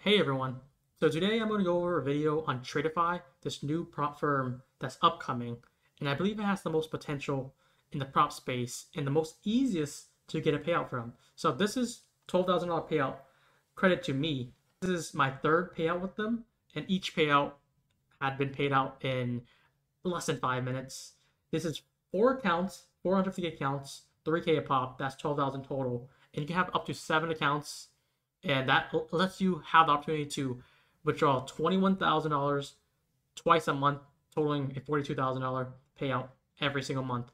Hey everyone. So today I'm going to go over a video on Tradeify, this new prop firm that's upcoming, and I believe it has the most potential in the prop space and the most easiest to get a payout from. So this is $12,000 payout. Credit to me. This is my third payout with them, and each payout had been paid out in less than 5 minutes. This is 4 accounts, 450 accounts, 3K a pop. That's 12,000 total, and you can have up to 7 accounts, and that lets you have the opportunity to withdraw $21,000 twice a month, totaling a $42,000 payout every single month.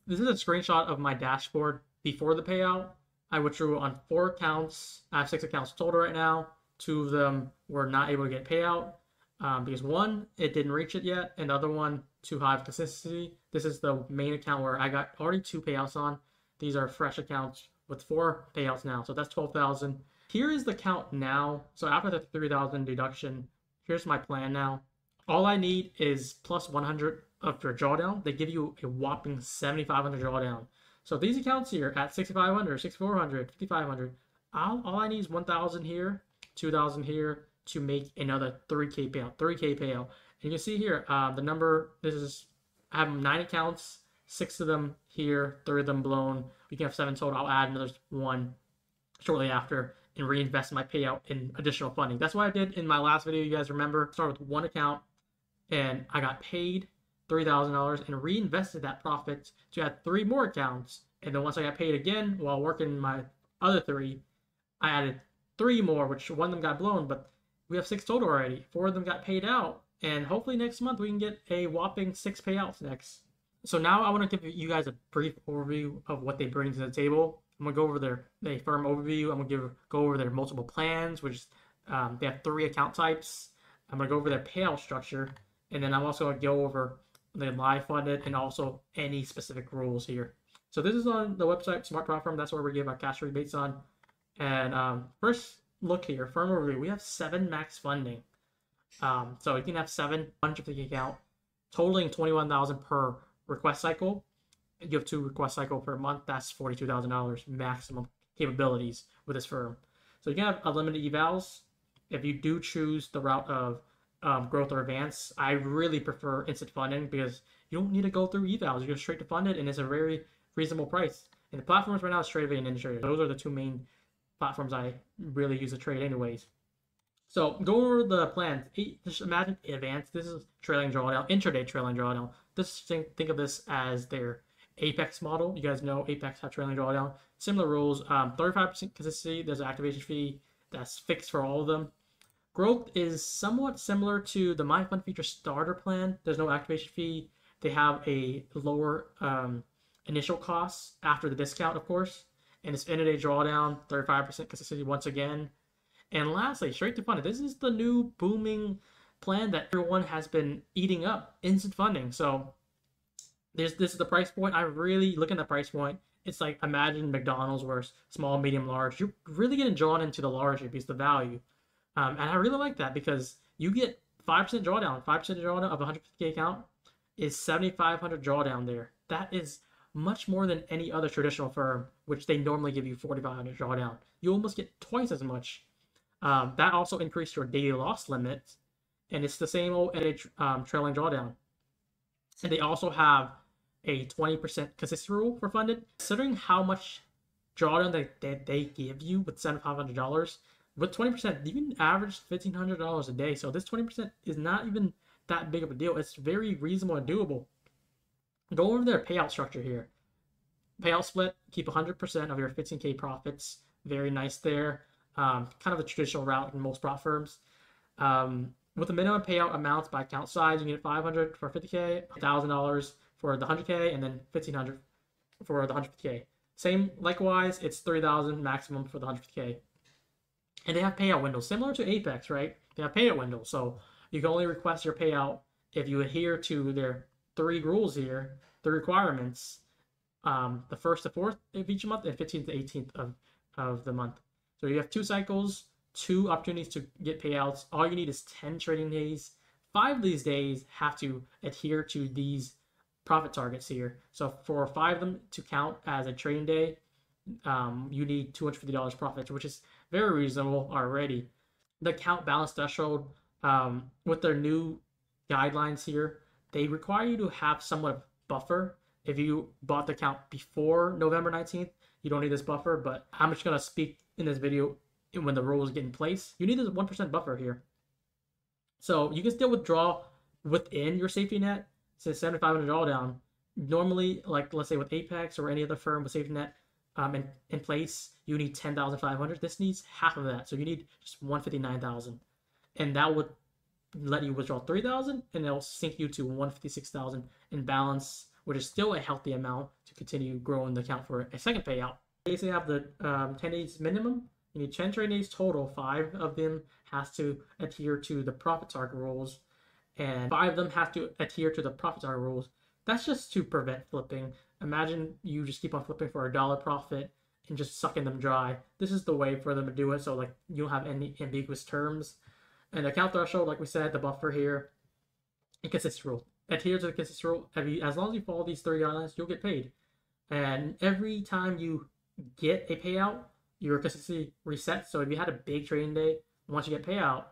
This is a screenshot of my dashboard before the payout. I withdrew on 4 accounts. I have 6 accounts total right now. 2 of them were not able to get payout because one, it didn't reach it yet, and the other one, too high of consistency. This is the main account where I got already 2 payouts on. These are fresh accounts with 4 payouts now, so that's 12,000. Here is the count now. So after the 3,000 deduction, here's my plan now. All I need is plus 100 of your drawdown. They give you a whopping 7,500 drawdown. So these accounts here at 6,500, 6,400, 5,500, all I need is 1,000 here, 2,000 here to make another 3K payout, 3K payout. And you can see here, the number, I have 9 accounts, 6 of them here, 3 of them blown. We can have 7 total. I'll add another 1 shortly after and reinvest my payout in additional funding. That's what I did in my last video. You guys remember, started with 1 account and I got paid $3,000 and reinvested that profit to add 3 more accounts. And then once I got paid again while working my other 3, I added 3 more, which one of them got blown, but we have 6 total already. 4 of them got paid out, and hopefully next month we can get a whopping 6 payouts next. So now I want to give you guys a brief overview of what they bring to the table. I'm gonna go over their firm overview. I'm gonna go over their multiple plans, which is they have 3 account types. I'm gonna go over their payout structure, and then I'm also gonna go over the live funded and also any specific rules here. So this is on the website Smart Prop Firm. That's where we give our cash rebates on. And first look here, firm overview. We have 7 max funding. So you can have 7 150 account, totaling 21,000 per request cycle. You have 2 request cycle per month. That's $42,000 maximum capabilities with this firm. So you can have unlimited evals. If you do choose the route of growth or advance, I really prefer instant funding because you don't need to go through evals. You go straight to funded, and it's a very reasonable price. And the platforms right now is Tradeify and IntraTrader. Those are the 2 main platforms I really use to trade anyways. So go over the plans. Just imagine advanced. This is trailing drawdown, intraday trailing drawdown. Think of this as their Apex model. You guys know Apex have trailing drawdown. Similar rules, 35% consistency. There's an activation fee that's fixed for all of them. Growth is somewhat similar to the My Fund Feature starter plan. There's no activation fee. They have a lower initial cost after the discount, of course. And it's intraday drawdown, 35% consistency once again. And lastly, straight to funded. This is the new booming plan that everyone has been eating up, instant funding. So this is the price point. I really look at the price point. It's like, imagine McDonald's where it's small, medium, large. You're really getting drawn into the large because the value. And I really like that because you get 5% drawdown. 5% drawdown of a 150K account is 7,500 drawdown there. That is much more than any other traditional firm, which they normally give you 4,500 drawdown. You almost get twice as much. That also increased your daily loss limit, and it's the same old trailing drawdown. And they also have a 20% consistency rule for funded. Considering how much drawdown they give you with $7,500, with 20%, you can average $1,500 a day. So this 20% is not even that big of a deal. It's very reasonable and doable. Go over their payout structure here. Payout split, keep 100% of your 15K profits. Very nice there. Kind of a traditional route in most prop firms. With the minimum payout amounts by account size, you get 500 for 50K, $1,000 for the 100K, and then 1,500 for the 150K. Same, likewise, it's 3,000 maximum for the 150K. And they have payout windows, similar to Apex, right? They have payout windows, so you can only request your payout if you adhere to their 3 rules here, the requirements, the 1st to 4th of each month and 15th to 18th of the month. So you have 2 cycles, 2 opportunities to get payouts. All you need is 10 trading days. 5 of these days have to adhere to these profit targets here. So for 5 of them to count as a trading day, you need $250 profit, which is very reasonable already. the account balance threshold, with their new guidelines here, they require you to have somewhat of buffer. If you bought the account before November 19th, you don't need this buffer, but I'm just going to speak in this video when the rules get in place. You need this 1% buffer here. So you can still withdraw within your safety net, say 7,500 drawdown. Normally, like let's say with Apex or any other firm with safety net in place, you need 10,500. This needs half of that, so you need just 159,000, and that would let you withdraw 3,000, and it'll sink you to 156,000 in balance, which is still a healthy amount to continue growing the account for a second payout. You basically have the 10 days minimum. You need 10 trading days total. 5 of them has to adhere to the profit target rules, and 5 of them have to adhere to the profit target rules. That's just to prevent flipping. Imagine you just keep on flipping for $1 profit and just sucking them dry. This is the way for them to do it, so like you don't have any ambiguous terms. And the account threshold, like we said, the buffer here, and consistency rule. Adhere to the consistency rule. As long as you follow these 3 guidelines, you'll get paid. And every time you get a payout, your consistency resets. So if you had a big trading day, once you get payout,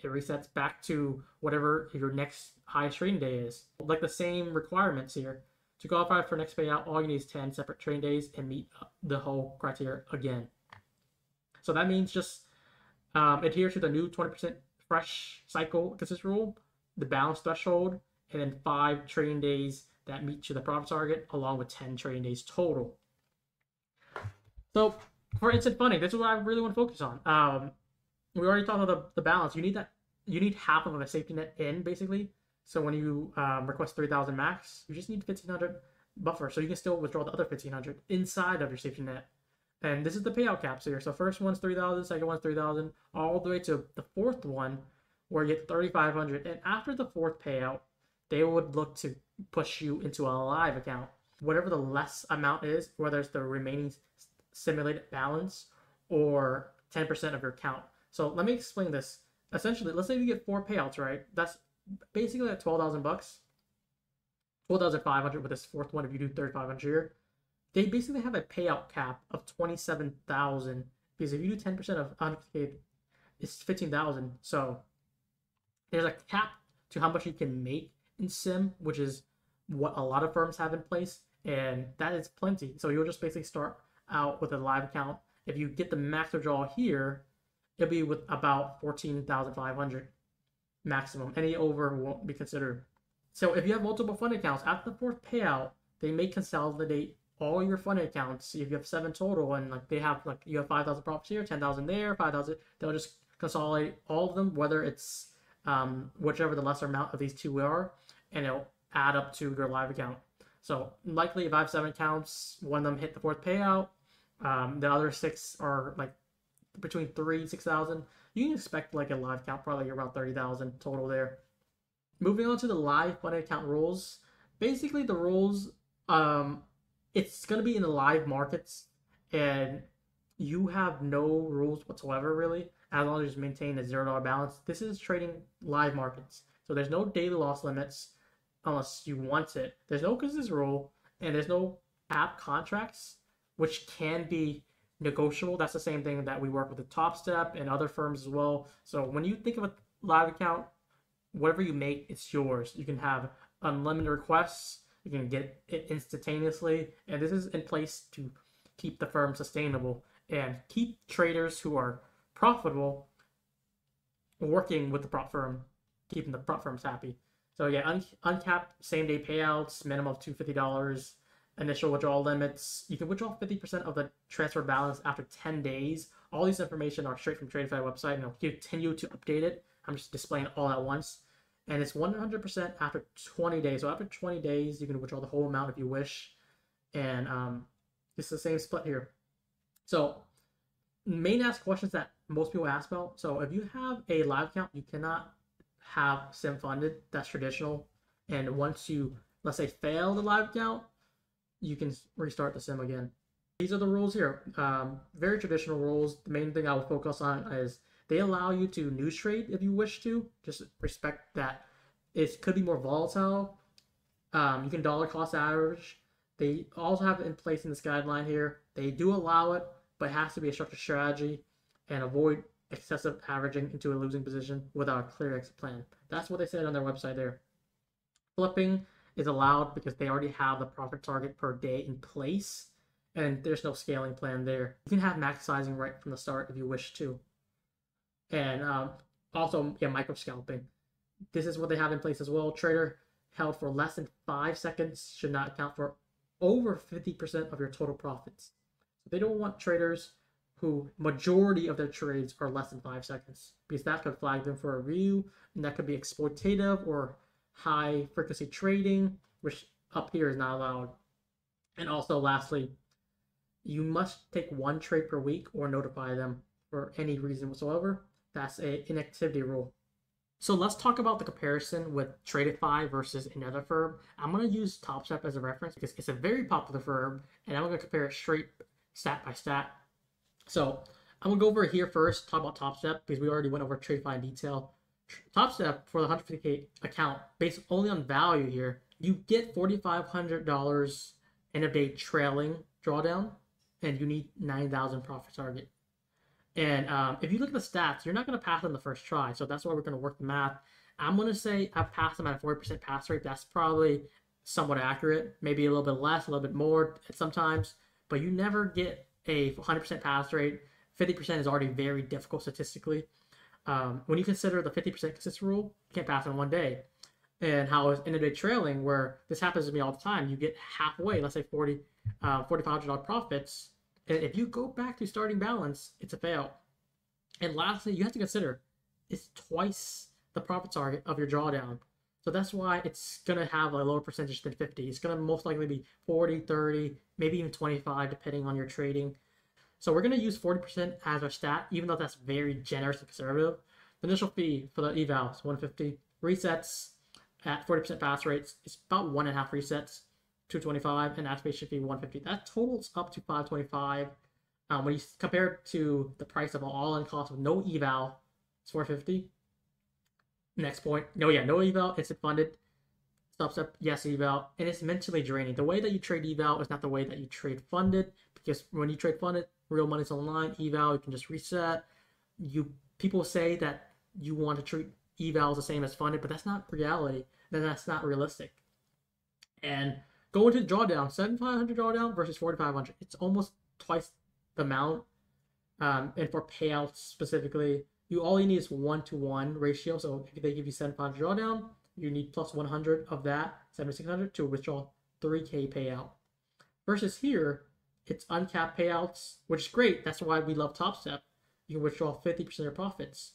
it resets back to whatever your next highest trading day is. Like the same requirements here. To qualify for next payout, all you need is 10 separate trading days and meet the whole criteria again. So that means just adhere to the new 20% fresh cycle consistency rule, the balance threshold, and then 5 trading days that meet you the profit target, along with 10 trading days total. So for instant funding, this is what I really want to focus on. We already talked about the balance. You need half of a safety net in, basically. So when you request 3,000 max, you just need 1,500 buffer, so you can still withdraw the other 1,500 inside of your safety net. And this is the payout caps here. So first one's 3,000, second one's 3,000, all the way to the fourth one, where you get 3,500. And after the fourth payout, they would look to push you into a live account. Whatever the less amount is, whether it's the remaining simulated balance or 10% of your account. So let me explain this. Essentially, let's say you get 4 payouts, right? That's basically at 12,000 bucks, 12,500 with this fourth one if you do 3,500 here. They basically have a payout cap of 27,000, because if you do 10% of 100K, it's 15,000. So there's a cap to how much you can make in sim, which is what a lot of firms have in place, and that is plenty. So you'll just basically start out with a live account. If you get the max withdrawal here, it'll be with about 14,500 maximum. Any over won't be considered. So if you have multiple fund accounts, after the fourth payout, they may consolidate all your fund accounts. If you have 7 total, and like they have, like you have 5,000 profits here, 10,000 there, 5,000, they'll just consolidate all of them, whether it's whichever the lesser amount of these two are, and it'll add up to your live account. So likely, if I have 7 accounts, one of them hit the fourth payout, the other 6 are like between 3,000 and 6,000. You can expect like a live account probably around 30,000 total there. Moving on to the live fund account rules. Basically, the rules, it's going to be in the live markets, and you have no rules whatsoever really, as long as you maintain a $0 balance. This is trading live markets, so there's no daily loss limits unless you want it. There's no consistency rule, and there's no app contracts, which can be negotiable. That's the same thing that we work with the TopStep and other firms as well. So when you think of a live account, whatever you make, it's yours. You can have unlimited requests. You can get it instantaneously, and this is in place to keep the firm sustainable and keep traders who are profitable working with the prop firm, keeping the prop firms happy. So yeah, uncapped same-day payouts, minimum of $250, initial withdrawal limits. You can withdraw 50% of the transfer balance after 10 days. All these information are straight from Tradeify website, and I'll continue to update it. I'm just displaying all at once. And it's 100% after 20 days. So after 20 days, you can withdraw the whole amount if you wish. And it's the same split here. So main ask questions that most people ask about. So if you have a live account, you cannot have sim funded. That's traditional. And once you, let's say, fail the live account, you can restart the sim again. These are the rules here. Very traditional rules. The main thing I will focus on is they allow you to news trade if you wish to. Just respect that it could be more volatile. You can dollar cost average. They also have it in place in this guideline here. They do allow it, but it has to be a structured strategy, and avoid excessive averaging into a losing position without a clear exit plan. That's what they said on their website there. Flipping is allowed because they already have the profit target per day in place, and there's no scaling plan there. You can have max sizing right from the start if you wish to. And also, yeah, micro scalping. This is what they have in place as well. Trader held for less than 5 seconds should not account for over 50% of your total profits. So they don't want traders who majority of their trades are less than 5 seconds, because that could flag them for a review, and that could be exploitative or high frequency trading, which up here is not allowed. And also, lastly, you must take one trade per week or notify them for any reason whatsoever. That's an inactivity rule. So let's talk about the comparison with Tradeify versus another firm. I'm going to use TopStep as a reference because it's a very popular firm, and I'm going to compare it straight stat by stat. So I'm going to go over here first, talk about TopStep, because we already went over Tradeify in detail. TopStep, for the 150K account, based only on value here, you get $4,500 in a day trailing drawdown, and you need 9,000 profit target. And if you look at the stats, you're not going to pass them the first try. So that's why we're going to work the math. I'm going to say I've passed them at a 40% pass rate. That's probably somewhat accurate. Maybe a little bit less, a little bit more sometimes. But you never get a 100% pass rate. 50% is already very difficult statistically. When you consider the 50% consistent rule, you can't pass in one day. And how is intraday trailing, where this happens to me all the time. You get halfway, let's say $4,500 profits. And if you go back to starting balance, it's a fail. And lastly, you have to consider it's twice the profit target of your drawdown. So that's why it's going to have a lower percentage than 50. It's going to most likely be 40, 30, maybe even 25, depending on your trading. So we're going to use 40% as our stat, even though that's very generous and conservative. The initial fee for the eval is $150. Resets at 40% pass rates, it's about 1.5 resets. $225, and activation fee $150. That totals up to $525. When you compare it to the price of an all-in cost with no eval, it's $450. Next point, no eval, instant funded. TopStep, yes eval, and it's mentally draining. The way that you trade eval is not the way that you trade funded, because when you trade funded, real money's on the line. Eval, you can just reset. People say that you want to treat evals the same as funded, but that's not reality. Then that's not realistic. And go into the drawdown, 7,500 drawdown versus 4,500. It's almost twice the amount. And for payouts specifically, all you need is 1-to-1 ratio. So if they give you 7,500 drawdown, you need plus 100 of that, 7,600, to withdraw 3K payout. Versus here, it's uncapped payouts, which is great. That's why we love TopStep. You can withdraw 50% of your profits.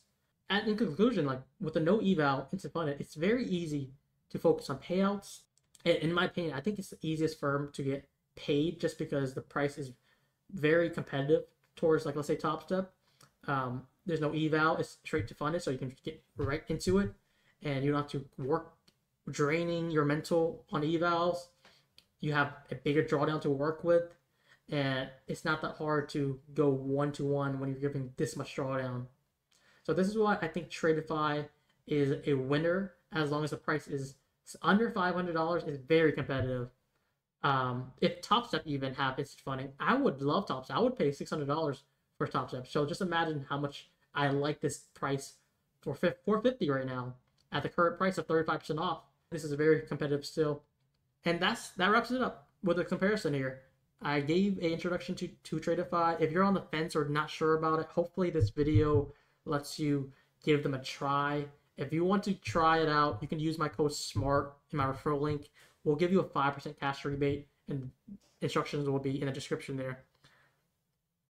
And in conclusion, like with the no eval instant funded, it's very easy to focus on payouts. In my opinion, I think it's the easiest firm to get paid just because the price is very competitive towards, like, let's say TopStep. There's no eval, it's straight to funded, so you can get right into it, and you don't have to work draining your mental on evals. You have a bigger drawdown to work with, and it's not that hard to go 1-to-1 when you're giving this much drawdown. So this is why I think Tradeify is a winner, as long as the price is under $500. Is very competitive. If TopStep even have instant funding, I would love TopStep. I would pay $600 for TopStep. So just imagine how much I like this price for $450 right now at the current price of 35% off. This is very competitive still, and that wraps it up with a comparison here. I gave an introduction to Tradeify. If you're on the fence or not sure about it, hopefully this video lets you give them a try. If you want to try it out, you can use my code SMART in my referral link. We'll give you a 5% cash rebate, and instructions will be in the description there.